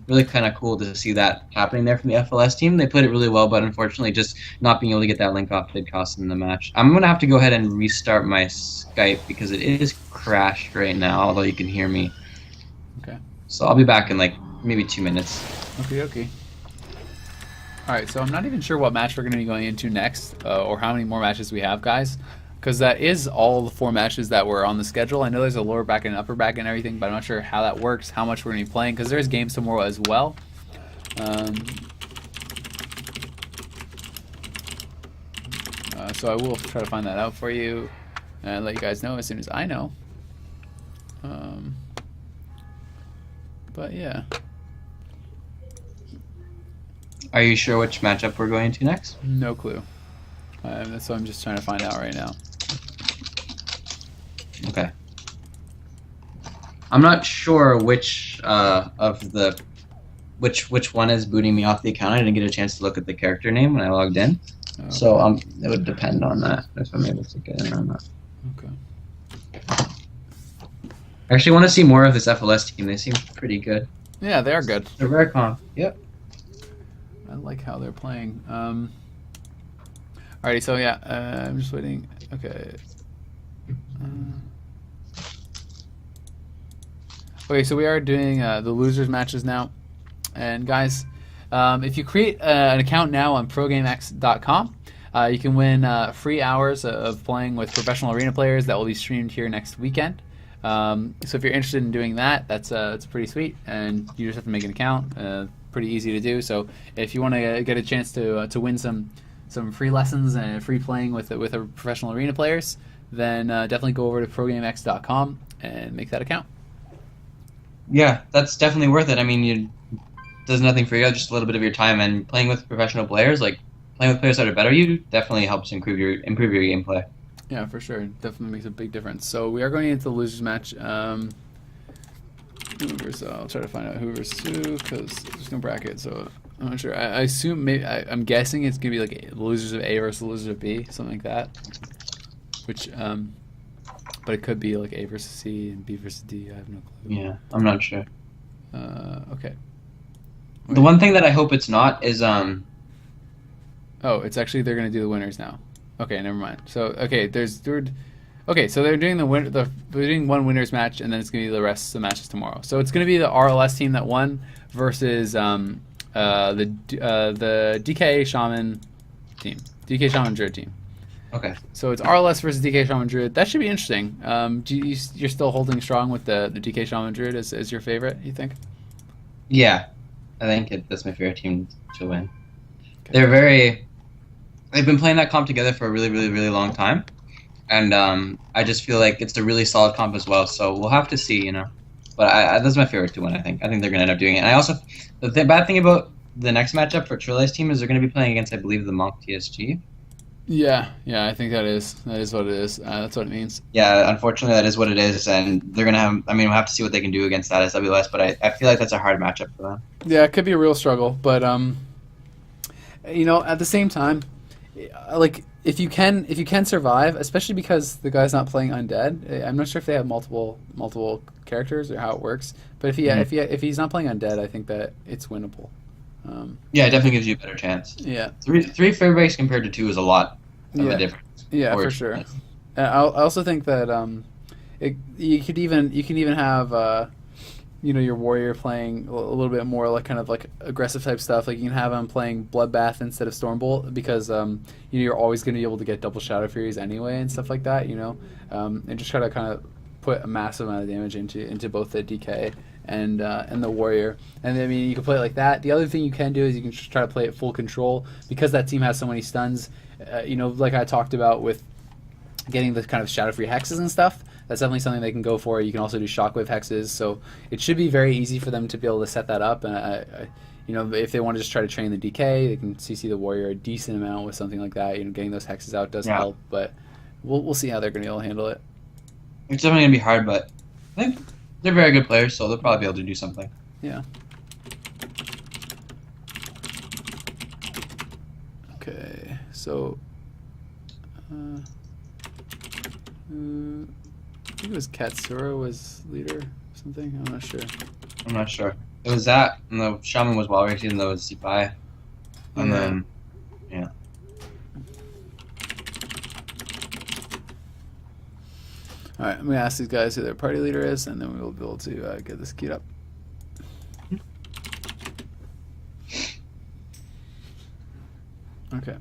really kind of cool to see that happening there from the FLS team. They played it really well, but unfortunately, just not being able to get that link off did cost them the match. I'm gonna have to go ahead and restart my Skype because it is crashed right now, although you can hear me. Okay. So I'll be back in like maybe 2 minutes. Okay, okay. Alright, so I'm not even sure what match we're going to be going into next, or how many more matches we have, guys. Because that is all the 4 matches that were on the schedule. I know there's a lower bracket and upper bracket and everything, but I'm not sure how that works, how much we're going to be playing, because there's games tomorrow as well. So I will try to find that out for you and let you guys know as soon as I know. But yeah. Are you sure which matchup we're going to next? No clue. That's what I'm just trying to find out right now. Okay. I'm not sure which which one is booting me off the account. I didn't get a chance to look at the character name when I logged in, Okay. so it would depend on that if I'm able to get in on that. Okay. I actually want to see more of this FLS team. They seem pretty good. Yeah, they are good. They're very calm. Yep. I like how they're playing. Alrighty, so yeah, I'm just waiting. Okay. Okay, so we are doing the losers matches now, and guys, if you create an account now on ProGameX.com, you can win free hours of playing with professional arena players that will be streamed here next weekend. So if you're interested in doing that, that's pretty sweet, and you just have to make an account. Pretty easy to do. So if you want to get a chance to win some free lessons and free playing with a professional arena players, then definitely go over to ProGameX.com and make that account. Yeah, that's definitely worth it. I mean, it does nothing for you, just a little bit of your time, and playing with professional players, like playing with players that are better you, definitely helps improve your gameplay. Yeah, for sure. It definitely makes a big difference. So we are going into the losers match. I'll try to find out who versus who, because there's no bracket, so I'm not sure. I assume, I'm guessing it's going to be like the losers of A versus the losers of B, something like that. Which, but it could be like A versus C and B versus D. I have no clue. Yeah, I'm not sure. Okay. Wait. The one thing that I hope it's not is Oh, it's actually they're going to do the winners now. Okay, never mind. So okay, okay, so they're doing they're doing one winners match, and then it's going to be the rest of the matches tomorrow. So it's going to be the RLS team that won versus the DK Shaman team, DK Shaman Druid team. Okay. So it's RLS versus DK Shaman Druid. That should be interesting. You're still holding strong with the DK Shaman Druid as your favorite, you think? Yeah, I think that's my favorite team to win. Okay. They've been playing that comp together for a really, really, really long time, and I just feel like it's a really solid comp as well. So we'll have to see, you know. But that's my favorite to win. I think they're going to end up doing it. And I also, the bad thing about the next matchup for Trilla's team is they're going to be playing against, I believe, the Monk TSG. Yeah, I think that is what it is. That's what it means. Yeah, unfortunately, that is what it is, and they're gonna have. I mean, we'll have to see what they can do against that SWS, but I feel like that's a hard matchup for them. Yeah, it could be a real struggle, but you know, at the same time, like if you can survive, especially because the guy's not playing undead. I'm not sure if they have multiple characters or how it works, but if he's not playing undead, I think that it's winnable. Yeah, it definitely gives you a better chance. Yeah, three fair breaks compared to 2 is a lot of a difference. Yeah, for sure. I also think that you can even have you know, your warrior playing a little bit more like kind of like aggressive type stuff. Like you can have him playing Bloodbath instead of Stormbolt because you know, you're always going to be able to get double Shadow Furies anyway and stuff like that. You know, and just try to kind of put a massive amount of damage into both the DK and the warrior. And I mean, you can play it like that. The other thing you can do is you can just try to play it full control because that team has so many stuns. You know, like I talked about with getting the kind of Shadow Free hexes and stuff. That's definitely something they can go for. You can also do Shockwave hexes, so it should be very easy for them to be able to set that up. And you know, if they want to just try to train the DK, they can CC the warrior a decent amount with something like that. You know, getting those hexes out does help, but we'll see how they're going to be able to handle it. It's definitely going to be hard, but I think they're very good players, so they'll probably be able to do something. Yeah. Okay, so I think it was Katsura was leader or something. I'm not sure. It was that, and the shaman was wall raised, even though it was C5. And then, yeah. Alright, I'm going to ask these guys who their party leader is, and then we will be able to get this queued up. Okay.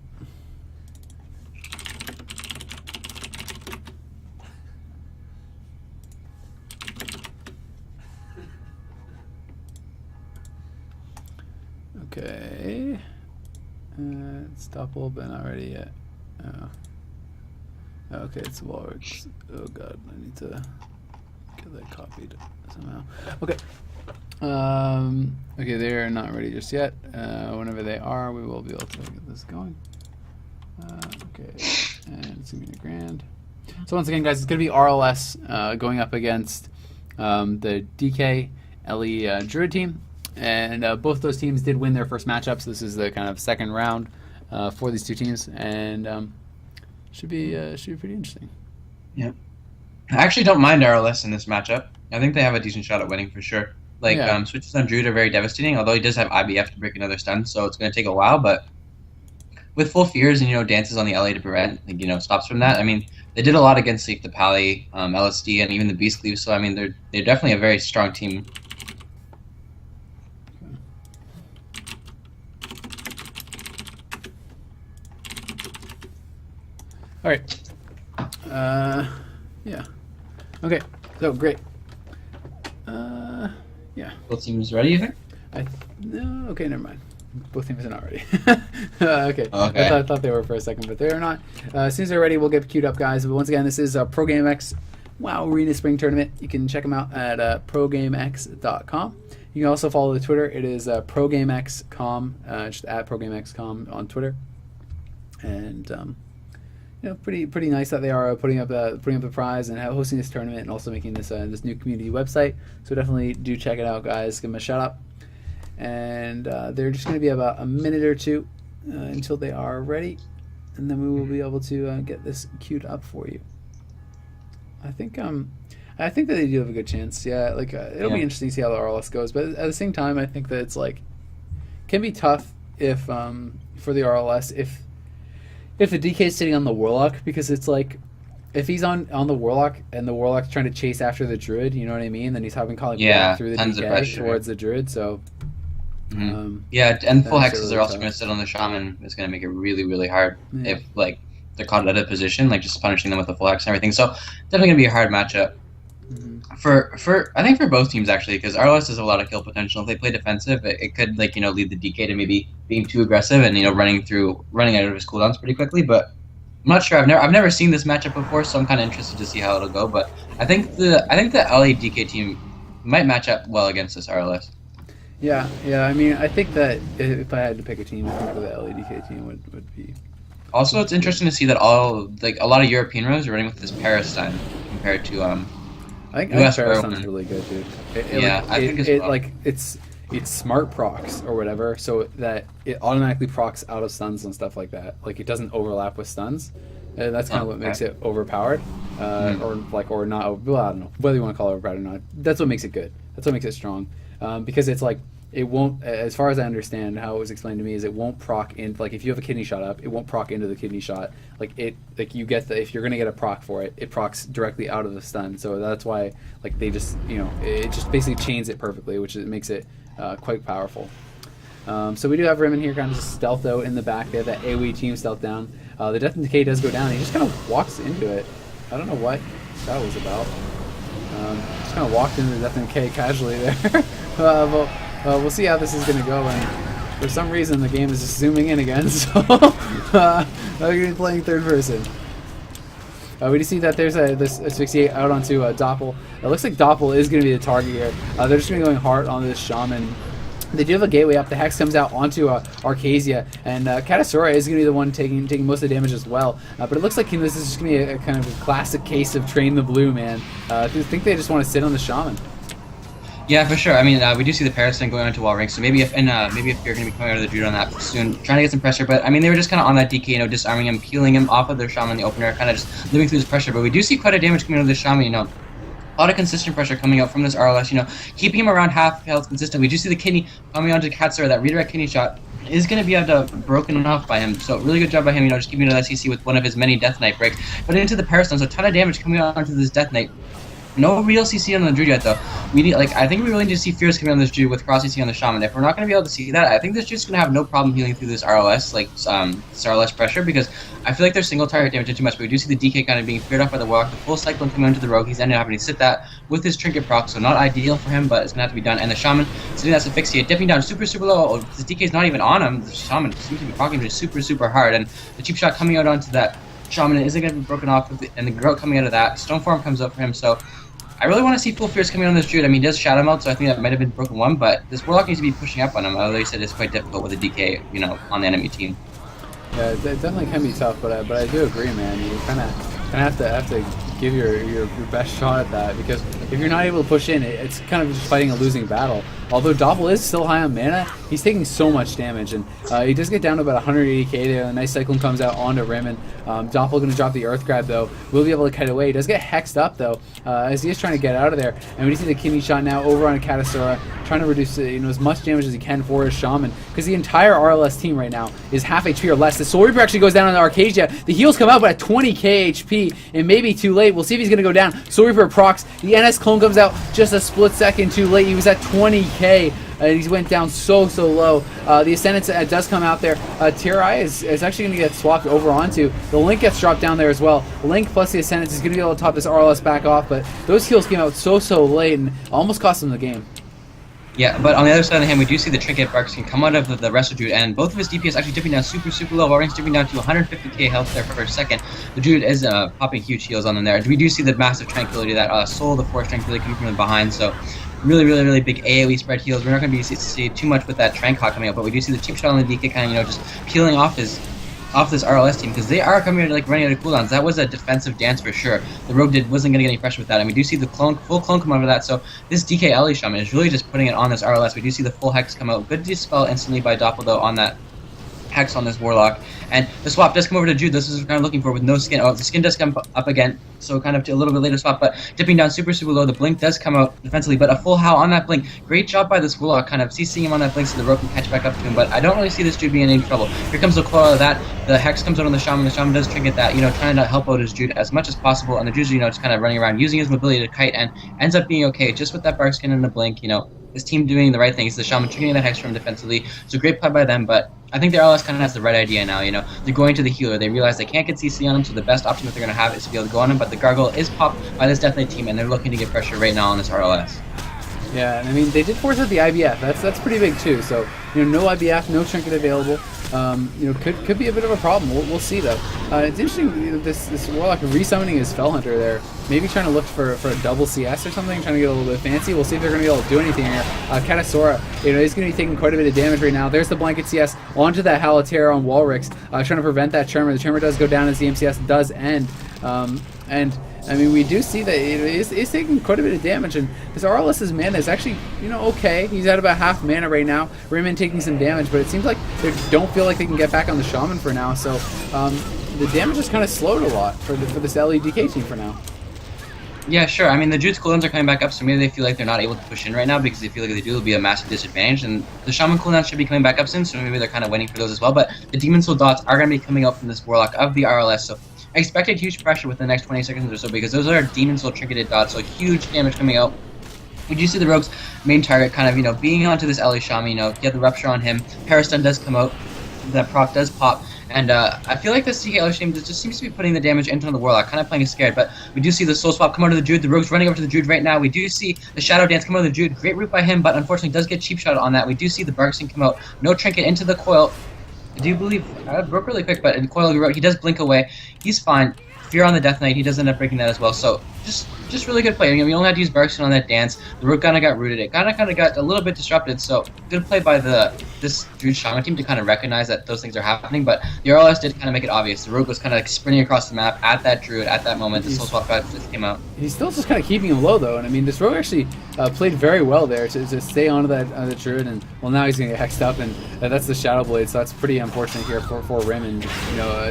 Okay. It's Doppel, but not ready yet. Okay, it's Walrus. Oh god, I need to get that copied somehow. Okay. Okay, they're not ready just yet. Whenever they are, we will be able to get this going. Okay, and it's gonna be a grand. So once again, guys, it's gonna be RLS going up against the DK LE Druid team, and both those teams did win their first matchups. This is the kind of second round for these two teams, and should be pretty interesting. Yeah, I actually don't mind RLS in this matchup. I think they have a decent shot at winning for sure. Like, switches on Druid are very devastating, although he does have IBF to break another stun, so it's going to take a while, but with full fears and, dances on the LA to prevent, like, stops from that, I mean, they did a lot against, like, the Pally, LSD, and even the Beast Cleave, so, I mean, they're definitely a very strong team. Alright. Yeah. Okay, so, great. Yeah. Both teams ready, you think? No, okay, never mind. Both teams are not ready. Okay. I thought they were for a second, but they are not. As soon as they're ready, we'll get queued up, guys. But once again, this is ProGameX WoW Arena Spring Tournament. You can check them out at ProGameX.com. You can also follow the Twitter. It is ProGameX.com, just at ProGameX.com on Twitter. And pretty nice that they are putting up the prize and hosting this tournament and also making this this new community website. So definitely do check it out, guys. Give them a shout out. And they're just going to be about a minute or two until they are ready, and then we will be able to get this queued up for you. I think that they do have a good chance. Yeah, like it'll be interesting to see how the RLS goes, but at the same time, I think that it's like can be tough if for the RLS if the DK is sitting on the Warlock, because it's like if he's on the Warlock and the Warlock's trying to chase after the Druid, you know what I mean? Then he's having calling through the DK towards the Druid, so. Yeah, and full hexes really are also going to sit on the Shaman. It's going to make it really, really hard if like they're caught out of position, like just punishing them with a full hex and everything. So definitely going to be a hard matchup for I think for both teams actually, because RLS has a lot of kill potential. If they play defensive, it could lead the DK to maybe being too aggressive and running out of his cooldowns pretty quickly. But I'm not sure. I've never seen this matchup before, so I'm kind of interested to see how it'll go. But I think the LA DK team might match up well against this RLS. Yeah. I mean, I think that if I had to pick a team, I think the LADK team would be. Also, it's interesting to see that a lot of European rows are running with this Parastime compared to I think Parastime's really good, dude. I think it's smart procs or whatever, so that it automatically procs out of stuns and stuff like that. Like it doesn't overlap with stuns. That's kind of what makes it overpowered, or not. Well, I don't know whether you want to call it overpowered or not. That's what makes it good. That's what makes it strong. Because it's like it won't, as far as I understand how it was explained to me, is it won't proc in, like if you have a kidney shot up, it won't proc into the kidney shot. Like you get if you're gonna get a proc for it, it procs directly out of the stun. So that's why like they just it just basically chains it perfectly, which makes it quite powerful. So we do have Rimmon here kind of just stealth out in the back. They have that AoE team stealth down. The Death and Decay does go down. He just kind of walks into it. I don't know what that was about. Just kind of walked into the Death and Decay casually there. But we'll see how this is going to go. And for some reason, the game is just zooming in again. So I'm going to be playing third person. We do see that there's this asphyxiate out onto Doppel. It looks like Doppel is going to be the target here. They're just going to be going hard on this Shaman. They do have a gateway up. The Hex comes out onto Arcasia, and Katasura is going to be the one taking most of the damage as well. But it looks like this is just going to be a kind of a classic case of Train the Blue, man. I think they just want to sit on the Shaman. Yeah, for sure. I mean, we do see the Parasite going onto wall rank, so maybe if you're going to be coming out of the Druid on that soon, trying to get some pressure. But I mean, they were just kind of on that DK, disarming him, peeling him off of their Shaman in the opener, kind of just living through this pressure. But we do see quite a damage coming out of the Shaman, A lot of consistent pressure coming out from this RLS, keeping him around half health consistent. We do see the kidney coming onto Katsura, that redirect kidney shot is going to be broken off by him. So really good job by him, just keeping it that CC with one of his many Death Knight breaks. But into the Parastones, a ton of damage coming onto this Death Knight. No real CC on the Druid yet, though. We need, I think we really need to see Fierce coming on this Druid with cross CC on the Shaman. If we're not going to be able to see that, I think this Druid's going to have no problem healing through this RLS, this RLS pressure, because I feel like there's single target damage too much. But we do see the DK kind of being cleared off by the Warlock, the full Cyclone coming onto the Rogue. He's ended up having to sit that with his Trinket proc, so not ideal for him, but it's going to have to be done. And the Shaman sitting that Asphyxia, dipping down super, super low. Oh, the DK's not even on him. The Shaman seems to be proccing just super, super hard. And the cheap shot coming out onto that Shaman isn't going to be broken off, and the Grout coming out of that. Stoneform comes up for him, so I really want to see full Fierce coming on this Druid. I mean, he does Shadow Melt, so I think that might have been broken one, but this Warlock needs to be pushing up on him, although he said it's quite difficult with a DK, on the enemy team. Yeah, it definitely can be tough, but I do agree, man. You kind of have to give your best shot at that, because if you're not able to push in, it's kind of just fighting a losing battle. Although Doppel is still high on mana, he's taking so much damage, and he does get down to about 180k there. A nice Cyclone comes out onto Rimmen. Doppel going to drop the Earth Grab, though. Will be able to kite away. He does get hexed up, though, as he is trying to get out of there. And we see the kidney shot now over on Katasura, trying to reduce as much damage as he can for his Shaman, because the entire RLS team right now is half HP or less. The Soul Reaper actually goes down on the Arcadia. The heals come out, but at 20k HP, it may be too late. We'll see if he's going to go down. Soul Reaper procs. The NS clone comes out just a split second too late. He was at 20k. He went down so low. The Ascendant does come out there. Tirai is actually going to get swapped over onto. The Link gets dropped down there as well. Link plus the Ascendant is going to be able to top this RLS back off, but those heals came out so late and almost cost him the game. Yeah, but on the other side of the hand, we do see the Trinket Barks can come out of the rest of Druid, and both of his DPS actually dipping down super low. While dipping down to 150k health there for a second. The Druid is popping huge heals on them there. We do see the massive Tranquility, that Soul, the Force Tranquility coming from behind, so really big AoE spread heals. We're not going to be see too much with that Tranquility coming up, but we do see the cheap shot on the DK kind of, just peeling off this RLS team, because they are coming here running out of cooldowns. That was a defensive dance for sure. The Rogue wasn't going to get any pressure with that, and we do see the full clone come over that, so this DK Ellie Shaman is really just putting it on this RLS. We do see the full Hex come out. Good dispel instantly by Doppel, though, on that Hex on this Warlock. And the swap does come over to Jude. This is what we're kind of looking for with no skin. Oh, the skin does come up again, so kind of a little bit later swap, but dipping down super low. The Blink does come out defensively, but a full Howl on that Blink. Great job by this Warlock, kind of CCing him on that Blink so the Rogue can catch back up to him, but I don't really see this Jude being in any trouble. Here comes the coil of that. The Hex comes out on the Shaman. The Shaman does trinket that, trying to help out his Jude as much as possible, and the Jude's, just kind of running around using his mobility to kite, and ends up being okay just with that Bark Skin and the Blink, his team doing the right things. The Shaman tricking that Hex from defensively. So great play by them, but I think the RLS kind of has the right idea now, They're going to the healer. They realize they can't get CC on him, so the best option that they're going to have is to be able to go on him, but the Gargoyle is popped by this Death Knight team, and they're looking to get pressure right now on this RLS. Yeah, I mean, they did force out the IBF. That's pretty big, too. So, no IBF, no Trinket available. Could be a bit of a problem. We'll see, though. It's interesting, this Warlock resummoning his Fellhunter there. Maybe trying to look for a double CS or something, trying to get a little bit fancy. We'll see if they're going to be able to do anything here. Katasura, he's going to be taking quite a bit of damage right now. There's the Blanket CS onto that Halaterra on Walrix, trying to prevent that Tremor. The Tremor does go down as the MCS does end. And I mean, we do see that it is taking quite a bit of damage, and this RLS's mana is actually, okay. He's at about half mana right now. Rimmen taking some damage, but it seems like they don't feel like they can get back on the Shaman for now, so the damage has kind of slowed a lot for this LEDK team for now. Yeah, sure. I mean, the Jude's cooldowns are coming back up, so maybe they feel like they're not able to push in right now because they feel like if they do, it'll be a massive disadvantage. And the Shaman cooldowns should be coming back up soon, so maybe they're kind of waiting for those as well. But the Demon Soul dots are going to be coming out from this Warlock of the RLS, so I expected huge pressure within the next 20 seconds or so because those are Demon Soul triggered dots, so huge damage coming out. We do see the Rogue's main target kind of, being onto this Ellie Shaman, get the Rupture on him. Parastun does come out, that proc does pop. And I feel like this DK Ellie Shaman just seems to be putting the damage into the Warlock, kind of playing it scared. But we do see the Soul Swap come out of the Druid. The Rogue's running over to the Druid right now. We do see the Shadow Dance come out of the Druid. Great root by him, but unfortunately does get cheap shot on that. We do see the Barksing come out. No Trinket into the Coil. I do believe, I broke really quick, but in Coil, he does blink away. He's fine. Fear on the Death Knight, he does end up breaking that as well. So just really good play. We only had to use Barkskin on that dance. The Rook kind of got rooted. It kind of got a little bit disrupted. So good play by this Druid Shaman team to kind of recognize that those things are happening. But the RLS did kind of make it obvious. The Rook was kind of sprinting across the map at that Druid at that moment. The Soul Swap just came out. He's still just kind of keeping him low though, and I mean this Rogue actually played very well there to stay onto that Druid, and well now he's gonna get hexed up, and that's the Shadow Blade, so that's pretty unfortunate here for Rim, and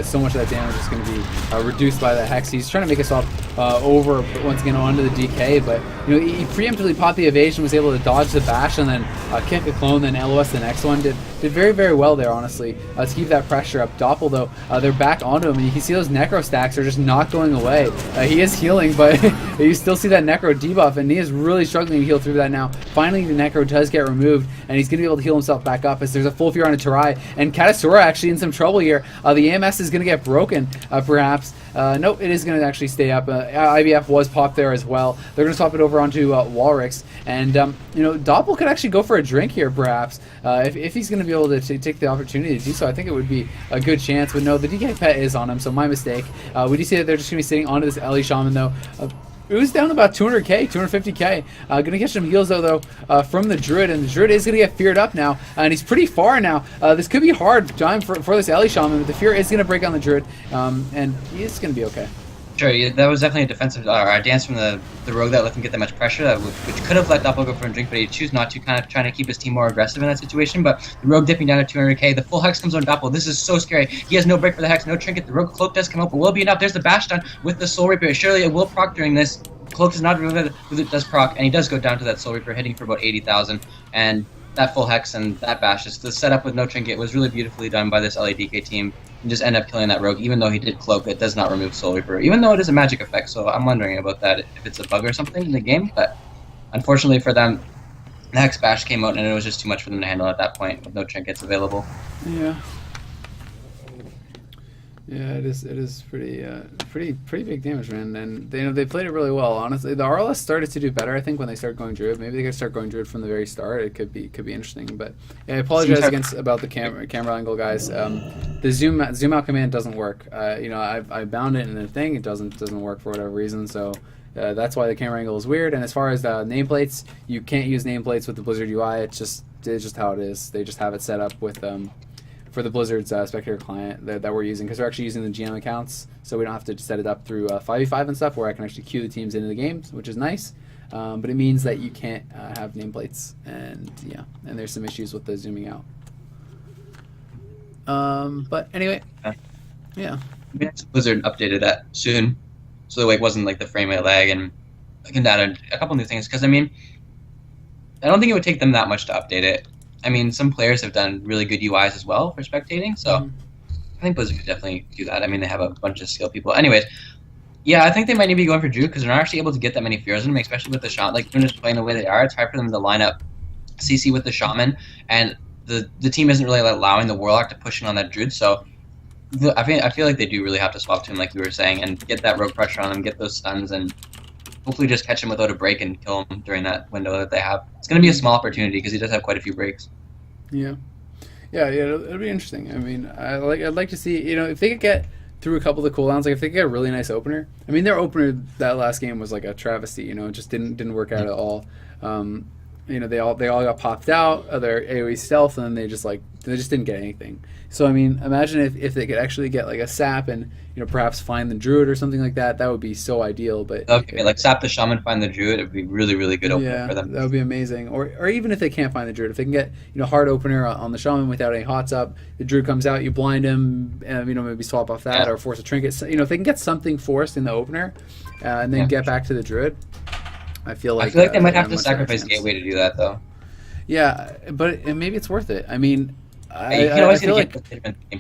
so much of that damage is gonna be reduced by that hex. He's trying to make a swap over over once again onto the DK, but he preemptively popped the evasion, was able to dodge the bash, and then kick a clone, then LOS the next one. Did very, very well there, honestly, to keep that pressure up. Doppel, though, they're back onto him, and you can see those Necro stacks are just not going away. He is healing, but you still see that Necro debuff, and he is really struggling to heal through that now. Finally, the Necro does get removed, and he's going to be able to heal himself back up as there's a full fear on a Tarai, and Katasura actually in some trouble here. The AMS is going to get broken, perhaps. Nope, it is going to actually stay up. IBF was popped there as well. They're going to swap it over onto Walrix, and Doppel could actually go for a drink here, perhaps, if he's going to be able to take the opportunity to do so. I think it would be a good chance, but no, the DK pet is on him, so my mistake. We do see that they're just going to be sitting onto this Ellie Shaman, though. Ooze down about 200k, 250k. Gonna get some heals though from the Druid, and the Druid is gonna get feared up now, and he's pretty far now. This could be hard time for this Ellie Shaman, but the fear is gonna break on the Druid, and he is gonna be okay. Sure, yeah, that was definitely a defensive dance from the rogue that let him get that much pressure, which could have let Doppel go for a drink, but he chose not to, kind of trying to keep his team more aggressive in that situation. But the rogue dipping down to 200k, the full hex comes on Doppel. This is so scary. He has no break for the hex, no trinket. The rogue cloak does come out, but will be enough. There's the bash done with the Soul Reaper. Surely it will proc during this. Cloak is not removed, it does proc, and he does go down to that Soul Reaper, hitting for about 80,000. And that full hex and that bash, just the setup with no trinket, was really beautifully done by this LADK team. And just end up killing that rogue, even though he did cloak. It does not remove Soul Reaper, even though it is a magic effect. So I'm wondering about that, if it's a bug or something in the game. But unfortunately for them, the hex bash came out, and it was just too much for them to handle at that point with no trinkets available. Yeah. Yeah, it is pretty big damage, man, and they played it really well. Honestly, the RLS started to do better, I think, when they started going Druid. Maybe they could start going Druid from the very start. It could be interesting, but yeah, I apologize about the camera angle, guys. The zoom out command doesn't work. I bound it in the thing. It doesn't work for whatever reason. So that's why the camera angle is weird. And as far as the nameplates, you can't use nameplates with the Blizzard UI. It's just how it is. They just have it set up with for the Blizzard's Spectator client that we're using, because we're actually using the GM accounts, so we don't have to set it up through 5v5 and stuff, where I can actually queue the teams into the games, which is nice. But it means that you can't have nameplates, and yeah, and there's some issues with the zooming out. But anyway, yeah. Maybe Blizzard updated that soon, so it wasn't like the frame rate lag, and I can add a couple new things, because I mean, I don't think it would take them that much to update it. I mean, some players have done really good UIs as well for spectating, so I think Blizzard could definitely do that. I mean, they have a bunch of skilled people. Anyways, yeah, I think they might need to be going for Druid, because they're not actually able to get that many fears in them, especially with the Shaman. Like, they're just playing the way they are. It's hard for them to line up CC with the Shaman, and the team isn't really allowing the Warlock to push in on that Druid, so I feel like they do really have to swap to him, like we were saying, and get that rogue pressure on him, get those stuns, and hopefully just catch him without a break and kill him during that window that they have. It's going to be a small opportunity, because he does have quite a few breaks. Yeah, it'll be interesting. I mean, I'd like to see, if they could get through a couple of the cooldowns, like if they could get a really nice opener. I mean, their opener that last game was like a travesty. It just didn't work out at all. They all got popped out of their AoE stealth, and then they just didn't get anything. So I mean, imagine if they could actually get like a sap and perhaps find the Druid or something like that. That would be so ideal. But okay, like sap the Shaman, find the Druid. It would be really, really good opener for them. That would be amazing. Or even if they can't find the Druid, if they can get hard opener on the Shaman without any hots up, the Druid comes out, you blind him, maybe swap off that or force a trinket. If they can get something forced in the opener, and then get back to the Druid. I feel like they might have to sacrifice Gateway to do that, though. Yeah, but maybe it's worth it. I mean, I feel like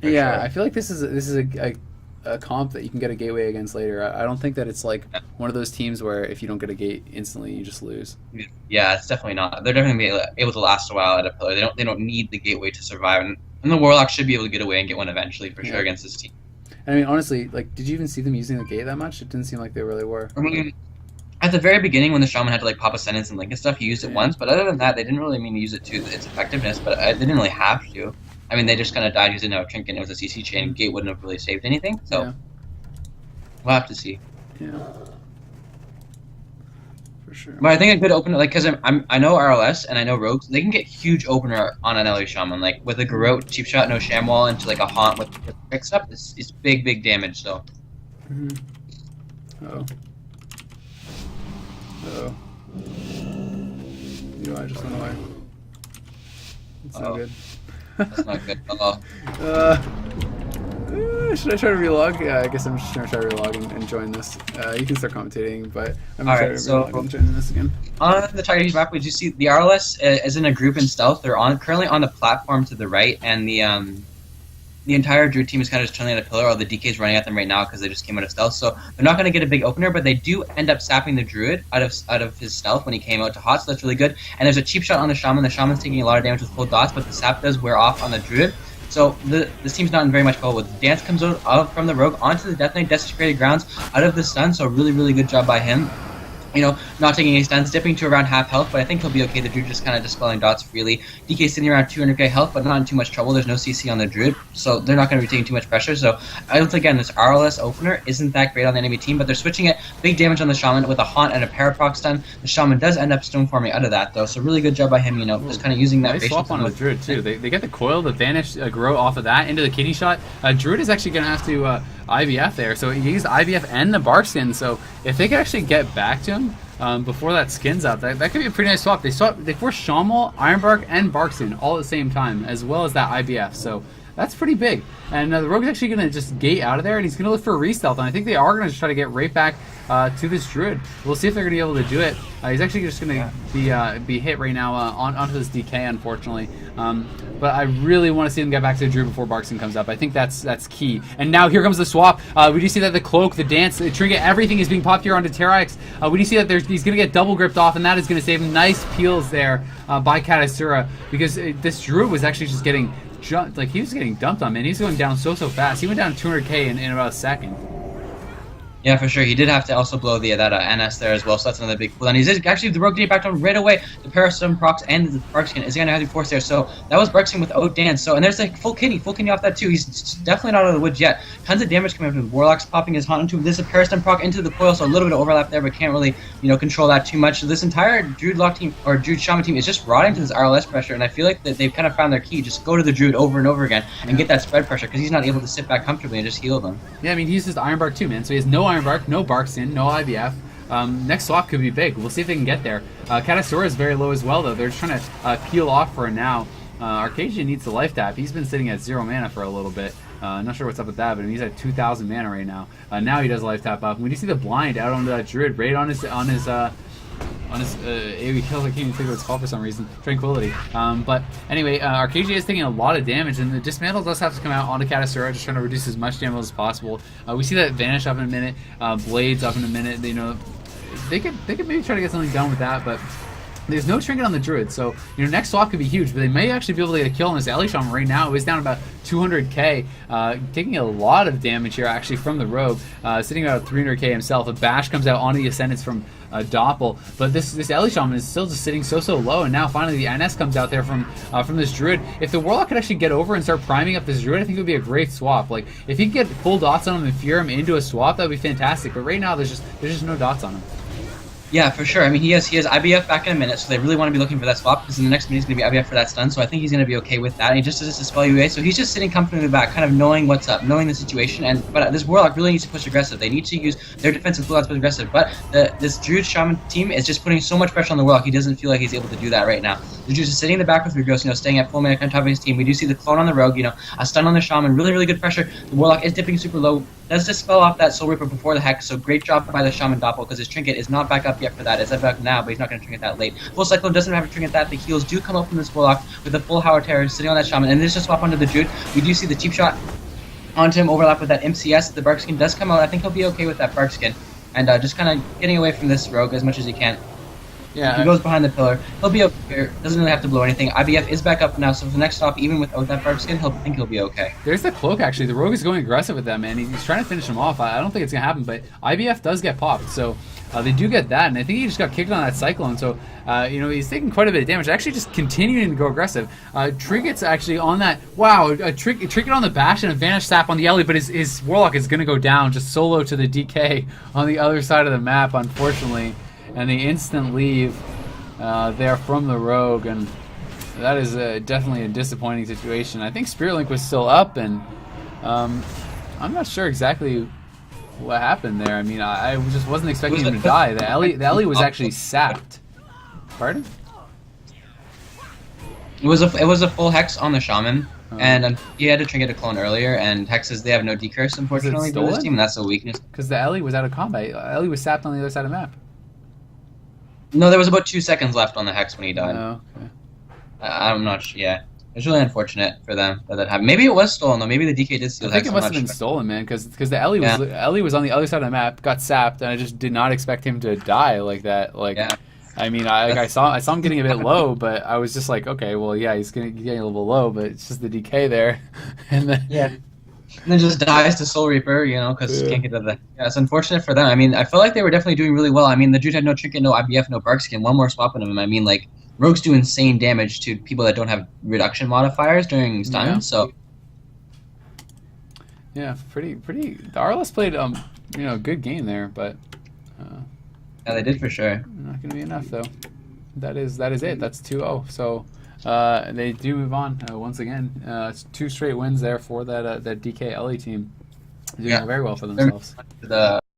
I feel like this is a comp that you can get a gateway against later. I don't think that it's like one of those teams where if you don't get a gate instantly, you just lose. Yeah, it's definitely not. They're definitely able to last a while at a pillar. They don't need the gateway to survive, and the Warlock should be able to get away and get one eventually for sure against this team. I mean, honestly, like, did you even see them using the gate that much? It didn't seem like they really were. I mean, at the very beginning, when the Shaman had to like pop Ascendance and Link and stuff, he used it once. But other than that, they didn't really mean to use it to its effectiveness. But they didn't really have to. I mean, they just kind of died using a trinket. And it was a CC chain. Gate wouldn't have really saved anything. So we'll have to see. Yeah, for sure. But I think a good opener, like, because I know RLS and I know Rogues, they can get huge opener on an LA Shaman. Like with a Garrote, cheap shot, no Shamwall into like a Haunt with picks up. It's big damage. So. Oh. I just went away. It's not good. That's not good. Should I try to relog? Yeah, I guess I'm just trying to relog and join this. You can start commentating, but I'm gonna try to relog and join this again. On the target map, we do see the RLS is in a group in stealth. They're currently on the platform to the right, and the entire Druid team is kind of just chilling at a pillar, while the DK is running at them right now because they just came out of stealth. So they're not going to get a big opener, but they do end up sapping the Druid out of his stealth when he came out to hot, so that's really good. And there's a cheap shot on the Shaman. The Shaman's taking a lot of damage with full dots, but the sap does wear off on the Druid. So this team's not in very much trouble. The Dance comes out from the Rogue onto the Death Knight, desecrated grounds out of the stun, so really, really good job by him. You know, not taking any stuns, dipping to around half health, but I think he'll be okay. The Druid just kind of dispelling dots freely. DK sitting around 200k health, but not in too much trouble. There's no CC on the Druid, so they're not going to be taking too much pressure. So I don't think, again, this RLS opener isn't that great on the enemy team, but they're switching it. Big damage on the Shaman with a Haunt and a Paraproc stun. The Shaman does end up stone forming out of that, though, so really good job by him, you know, just kind of using that. Nice swap on the Druid, too. They get the coil, the Vanish grow off of that into the kidney shot. Druid is actually going to have to IVF there, so he used IVF and the Barkskin, so if they could actually get back to him, before that skin's up, that could be a pretty nice swap. They forced Shamwell, Ironbark, and Barkskin all at the same time, as well as that IBF. So that's pretty big. And the Rogue's actually going to just gate out of there, and he's going to look for a re-stealth. And I think they are going to try to get right back to this Druid. We'll see if they're going to be able to do it. He's actually just going to be hit right now onto this DK, unfortunately. But I really want to see them get back to the Druid before Barkskin comes up. I think that's key. And now here comes the swap. We do see that the Cloak, the Dance, the Trinket, everything is being popped here onto Terrax. We do see that he's going to get double gripped off, and that is going to save him. Nice peels there by Katasura, because this Druid was actually just getting he was getting dumped on, man. He's going down so fast. He went down 200k in about a second. Yeah, for sure. He did have to also blow that NS there as well, so that's another big cooldown. He's actually, the Rogue getting back on right away. The Parastem procs and the Barkskin is going to have to force there. So that was Barkskin without Dance. So, and there's like full kidney off that too. He's definitely not out of the woods yet. Tons of damage coming up with Warlocks popping his Haunt into him. This is a Parastem proc into the coil, so a little bit of overlap there, but can't really, you know, control that too much. So this entire Druid Lock team, or Druid Shaman team, is just rotting to this RLS pressure, and I feel like that they've kind of found their key. Just go to the Druid over and over again and get that spread pressure, because he's not able to sit back comfortably and just heal them. Yeah, I mean, he uses the Ironbark too, man. So he has no Ironbark, no Barkskin, no IVF. Next swap could be big. We'll see if they can get there. Katasura is very low as well, though. They're just trying to peel off for now. Arcadia needs the life tap. He's been sitting at 0 mana for a little bit. Not sure what's up with that, but he's at 2,000 mana right now. Now he does life tap up. We do see the blind out onto that Druid, right on his AoE kills. I can't even think of what it's called for some reason. Tranquility. But anyway, Arcadia is taking a lot of damage, and the Dismantle does have to come out onto Katasura, just trying to reduce as much damage as possible. We see that Vanish up in a minute, Blades up in a minute. You know, they could maybe try to get something done with that, but there's no Trinket on the Druid, so you know, next swap could be huge, but they may actually be able to get a kill on this Ellie Shaman right now. It was down about 200k, taking a lot of damage here actually from the Rogue, sitting about 300k himself. A Bash comes out onto the Ascendants from Doppel, but this Ellie Shaman is still just sitting so low, and now finally the NS comes out there from this Druid. If the Warlock could actually get over and start priming up this Druid, I think it would be a great swap. Like, if he could get full dots on him and fear him into a swap, that would be fantastic, but right now there's just no dots on him. Yeah, for sure. I mean, he has IBF back in a minute, so they really want to be looking for that swap, because in the next minute he's going to be IBF for that stun, so I think he's going to be okay with that. And he just does this Dispel UA, so he's just sitting comfortably in the back, kind of knowing what's up, knowing the situation. But this Warlock really needs to push aggressive. They need to use their defensive cooldowns to push aggressive, but this Druid Shaman team is just putting so much pressure on the Warlock, he doesn't feel like he's able to do that right now. The Druid is sitting in the back with Regos, you know, staying at full mana on top of his team. We do see the clone on the Rogue, you know, a stun on the Shaman, really, really good pressure. The Warlock is dipping super low, does dispel off that Soul Reaper before the Hex, so great job by the Shaman Doppel, because his Trinket is not back up yet for that. It's back now, but he's not going to Trinket that late. Full Cyclone doesn't have a Trinket that. The heals do come up from this Warlock with a full Howard Terror sitting on that Shaman, and there's just swap onto the Druid. We do see the cheap shot onto him, overlap with that MCS. The Barkskin does come out. I think he'll be okay with that Barkskin, and just kind of getting away from this Rogue as much as he can. Yeah, he goes behind the pillar. He'll be okay. Doesn't really have to blow anything. IBF is back up now, so for the next stop, even without that Barkskin, he'll be okay. There's the Cloak, actually. The Rogue is going aggressive with that, man. He's trying to finish him off. I don't think it's going to happen, but IBF does get popped, so they do get that, and I think he just got kicked on that Cyclone, so you know, he's taking quite a bit of damage. Actually just continuing to go aggressive. Trinket's actually on that. Wow, a Trinket on the Bash and a Vanish Sap on the Ellie, but his Warlock is going to go down just solo to the DK on the other side of the map, unfortunately, and the instant leave there from the Rogue, and that is definitely a disappointing situation. I think Spirit Link was still up, and I'm not sure exactly what happened there. I mean, I just wasn't expecting him to die. The Ellie was actually sapped. Pardon? It was a full Hex on the Shaman. And he had to trinket a clone earlier, and Hexes, they have no decurse, unfortunately, for this stolen? team, and that's a weakness. Because the Ellie was out of combat. Ellie was sapped on the other side of the map. No, there was about 2 seconds left on the Hex when he died. Oh, okay. I'm not sure, yeah. It's really unfortunate for them that happened. Maybe it was stolen, though. Maybe the DK did steal I think Hex. it must have been stolen, man, because the Ellie was on the other side of the map, got sapped, and I just did not expect him to die like that. Like, Yeah. I mean, I saw him getting a bit low, but I was just like, okay, well, yeah, he's getting a little low, but it's just the DK there, and then And then just dies to Soul Reaper, you know, because can't get to the. Yeah, it's unfortunate for them. I mean, I feel like they were definitely doing really well. I mean, the dude had no trinket, no IBF, no bark skin, one more swap in him. I mean, like, rogues do insane damage to people that don't have reduction modifiers during stun. Yeah. So yeah, pretty. The RLS played good game there, but yeah, they did for sure. not going to be enough though. That is it. That's 2-0. So they do move on once again. It's 2 straight wins there for that DK Ellie team, doing very well for themselves. The